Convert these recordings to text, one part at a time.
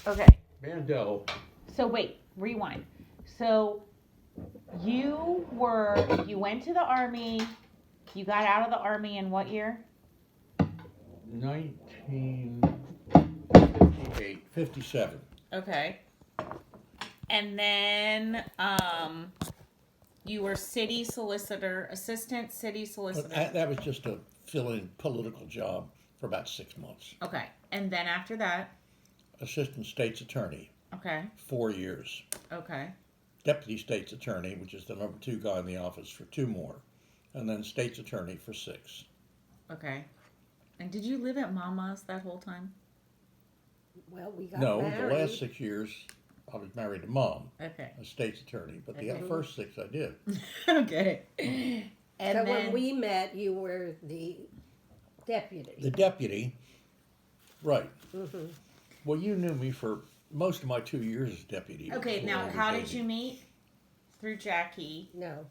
Okay. Mandel. So wait, rewind. So you went to the army. You got out of the army in what year? 1958, 57. Okay. And then you were city solicitor, assistant city But solicitor. that was just a fill-in political job for about 6 months. Okay. And then after that, Assistant state's attorney, okay. 4 years. Okay. Deputy state's attorney, which is the number 2 guy in the office, for 2 more. And then state's attorney for 6. Okay. And did you live at Mama's that whole time? Well, we got No, married. the last 6 years I was married to Mom, Okay. a state's attorney, but the Okay. first 6 I did. Okay. And so then when we met, you were the deputy. The deputy, right. Mm-hmm. Well, you knew me for most of my 2 years as deputy. okay, before now I how became- did you meet? Through Jackie. No,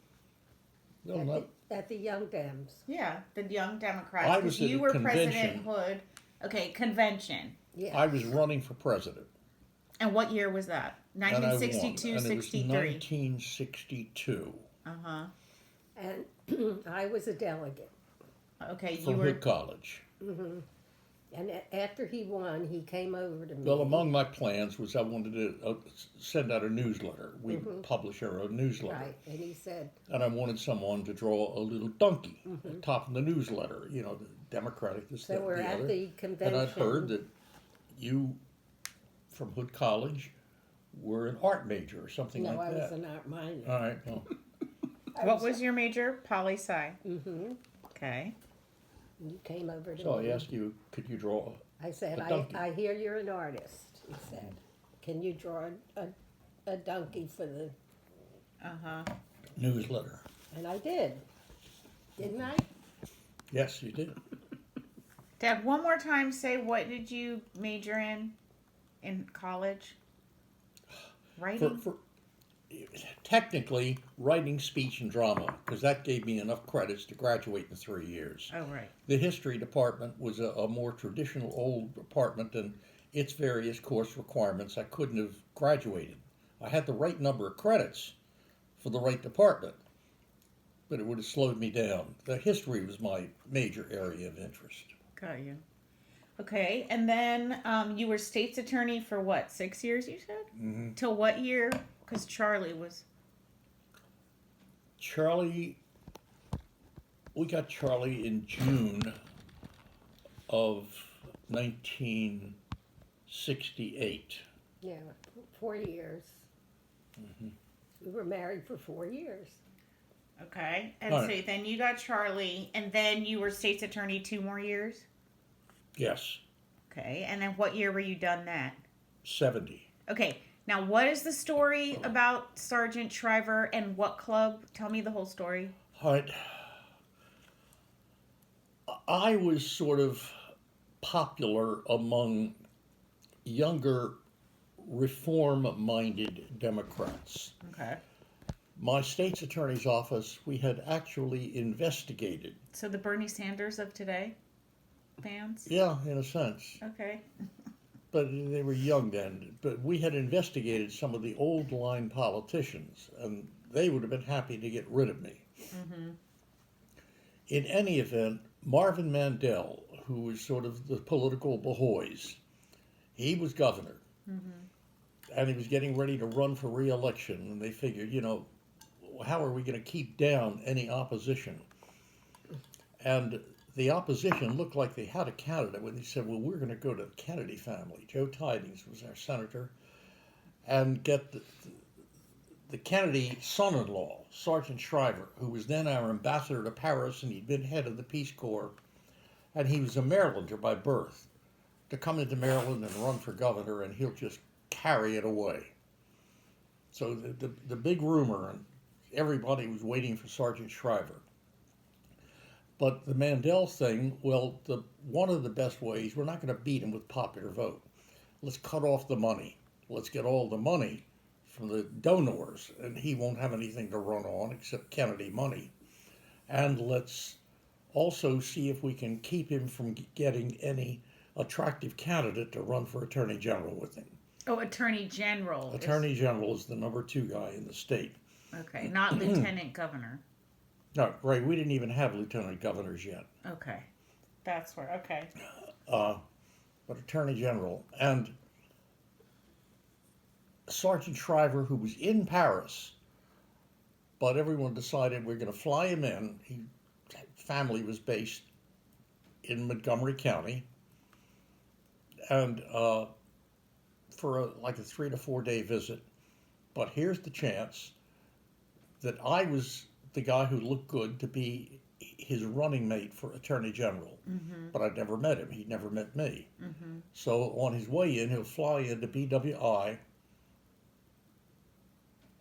No, at, not, at the Young Dems. Yeah, the Young Democrats. I 'cause was at you a were convention. President Hood. Okay, convention. Yeah. I was running for president. And what year was that? And I won, 1962, and it was 63. 1962 Uh-huh. And I was a delegate. Okay, you from were Hood College. Mm-hmm. And after he won, he came over to me. Well, among my plans was I wanted to send out a newsletter. We publish our own newsletter. Right, and he said, And I wanted someone to draw a little donkey at the top of the newsletter, you know, the Democratic, this, so that, we're the at other. the convention. And I'd heard that you, from Hood College, were an art major or something No, like I that. was an art minor. All right, well, What was your major? Poli sci. Mm-hmm. Okay. You came over to so me. I asked you, could you draw? I said, a donkey. I hear you're an artist. He said, can you draw a donkey for the... Uh-huh. Newsletter. And I did. Didn't I? Yes, you did. Dad, one more time say what did you major in college? Writing? Technically, writing, speech, and drama, because that gave me enough credits to graduate in 3 years. Oh, right. The history department was a more traditional old department, and its various course requirements I couldn't have graduated. I had the right number of credits for the right department, but it would have slowed me down. The history was my major area of interest. Got you. Okay, and then you were state's attorney for what, 6 years, you said? Mm-hmm. Till what year? Because Charlie was... Charlie, we got Charlie in June of 1968. Yeah, 4 years. Mm-hmm. We were married for 4 years. Okay, and All so right. then you got Charlie, and then you were state's attorney 2 more years? Yes, Okay, and then what year were you done that? 70. Okay, now what is the story about Sergeant Shriver and what club? Tell me the whole story. All right. I was sort of popular among younger, reform-minded Democrats. Okay. My state's attorney's office, we had actually investigated. So the Bernie Sanders of today fans? Yeah, in a sense. Okay. But they were young then. But we had investigated some of the old line politicians, and they would have been happy to get rid of me. Mm-hmm. In any event, Marvin Mandel, who was sort of the political Behoys, he was governor. Mm-hmm. And he was getting ready to run for re-election, and they figured, you know, how are we going to keep down any opposition? And the opposition looked like they had a candidate when they said, well, we're going to go to the Kennedy family. Joe Tidings was our senator, and get the Kennedy son-in-law, Sergeant Shriver, who was then our ambassador to Paris, and he'd been head of the Peace Corps, and he was a Marylander by birth, to come into Maryland and run for governor, and he'll just carry it away. So the big rumor, and everybody was waiting for Sergeant Shriver. But the Mandel thing, well, one of the best ways, we're not going to beat him with popular vote. Let's cut off the money. Let's get all the money from the donors, and he won't have anything to run on except Kennedy money. And let's also see if we can keep him from getting any attractive candidate to run for Attorney General with him. Oh, Attorney General. Attorney General is the number 2 guy in the state. Okay, not Lieutenant Governor. No, right, we didn't even have lieutenant governors yet. Okay, that's where. Okay. But Attorney General. And Sergeant Shriver, who was in Paris, but everyone decided we're going to fly him in. His family was based in Montgomery County. And for like a 3 to 4 day visit. But here's the chance that I was the guy who looked good to be his running mate for Attorney General. Mm-hmm. But I'd never met him. He'd never met me. Mm-hmm. So on his way in, he'll fly into BWI,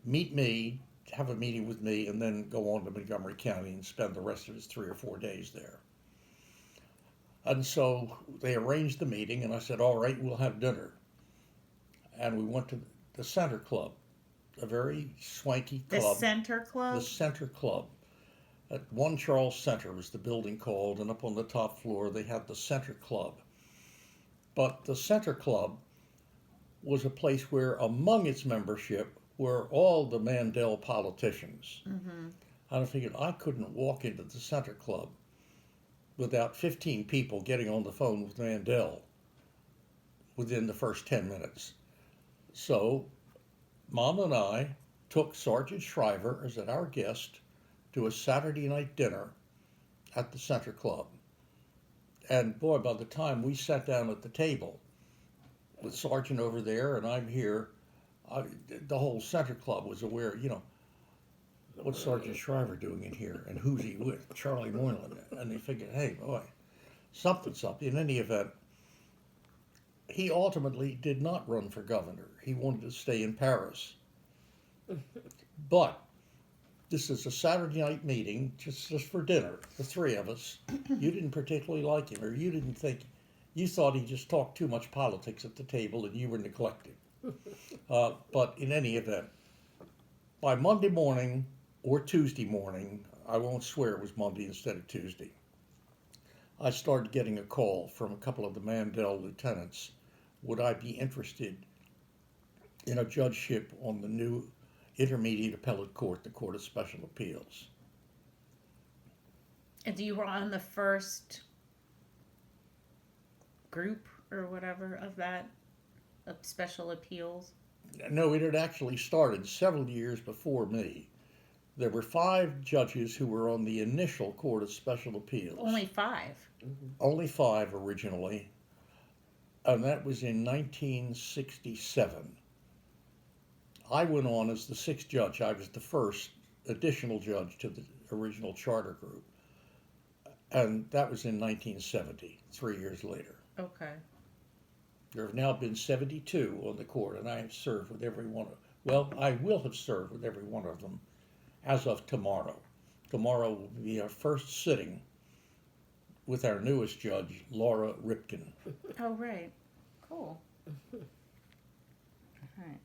meet me, have a meeting with me, and then go on to Montgomery County and spend the rest of his 3 or 4 days there. And so they arranged the meeting, and I said, all right, we'll have dinner. And we went to the Center Club, a very swanky The club. Center Club. The Center Club. At 1 Charles Center was the building called, and up on the top floor they had the Center Club. But the Center Club was a place where among its membership were all the Mandel politicians. Mm-hmm. And I figured I couldn't walk into the Center Club without 15 people getting on the phone with Mandel within the first 10 minutes. So Mom and I took Sergeant Shriver as our guest to a Saturday night dinner at the Center Club. And boy, by the time we sat down at the table with Sergeant over there and I'm here, the whole Center Club was aware, what's Sergeant Shriver doing in here and who's he with? Charlie Moylan. And they figured, hey, boy, something. In any event, he ultimately did not run for governor. He wanted to stay in Paris. But this is a Saturday night meeting, just for dinner, the 3 of us. You didn't particularly like him, or you thought he just talked too much politics at the table and you were neglected. But in any event, by Monday morning or Tuesday morning, I won't swear it was Monday instead of Tuesday, I started getting a call from a couple of the Mandel lieutenants. Would I be interested in a judgeship on the new Intermediate Appellate Court, the Court of Special Appeals? And you were on the first group or whatever of special appeals? No, it had actually started several years before me. There were 5 judges who were on the initial Court of Special Appeals. Only 5. Only 5 originally, and that was in 1967. I went on as the 6th judge. I was the first additional judge to the original charter group, and that was in 1970, 3 years later. Okay. There have now been 72 on the court, and I have served with every one of I will have served with every one of them as of tomorrow. Tomorrow will be our first sitting with our newest judge, Laura Ripken. Oh, right. Cool. All right.